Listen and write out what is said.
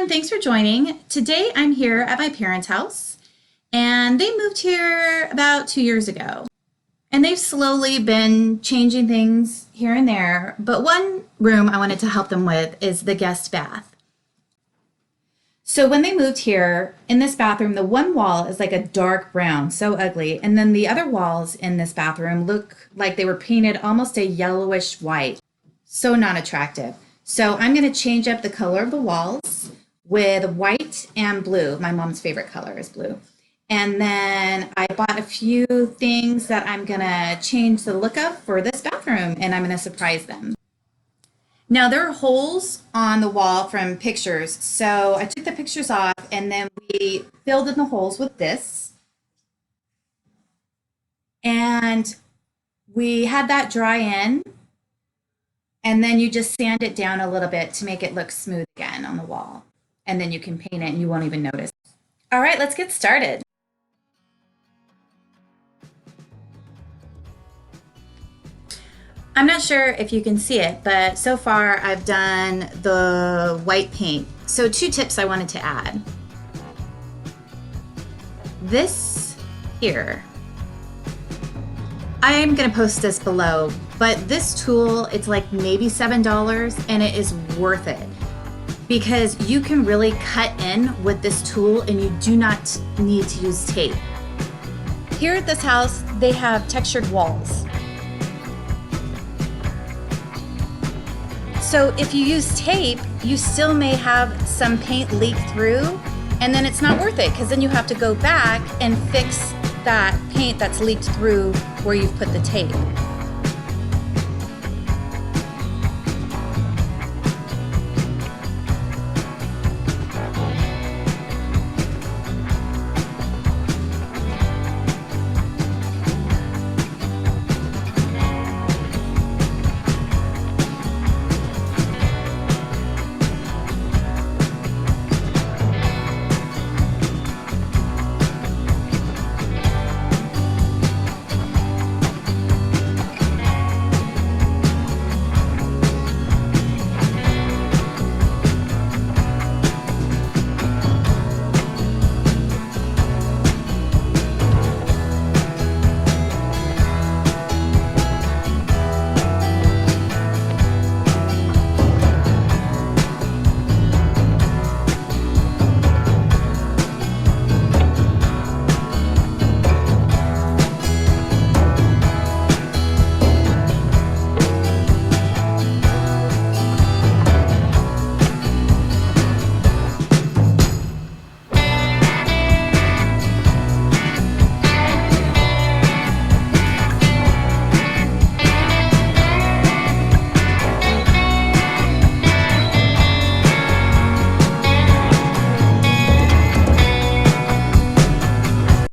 everyone, thanks for joining. Today I'm here at my parents' house and they moved here about 2 years ago. And they've slowly been changing things here and there, but one room I wanted to help them with is the guest bath. So when they moved here, in this bathroom, the one wall is like a dark brown, so ugly, and then the other walls in this bathroom look like they were painted almost a yellowish white, so not attractive. So I'm going to change up the color of the walls with white and blue. My mom's favorite color is blue. And then I bought a few things that I'm going to change the look of for this bathroom, and I'm going to surprise them. Now there are holes on the wall from pictures, so I took the pictures off and then we filled in the holes with this. And we had that dry in. And then you just sand it down a little bit to make it look smooth again on the wall. And then you can paint it and you won't even notice. All right, let's get started. I'm not sure if you can see it, but so far I've done the white paint. So 2 tips I wanted to add. This here, I am going to post this below, but this tool, it's like maybe $7 and it is worth it because you can really cut in with this tool and you do not need to use tape. Here at this house, they have textured walls. So if you use tape, you still may have some paint leak through and then it's not worth it because then you have to go back and fix that paint that's leaked through where you've put the tape.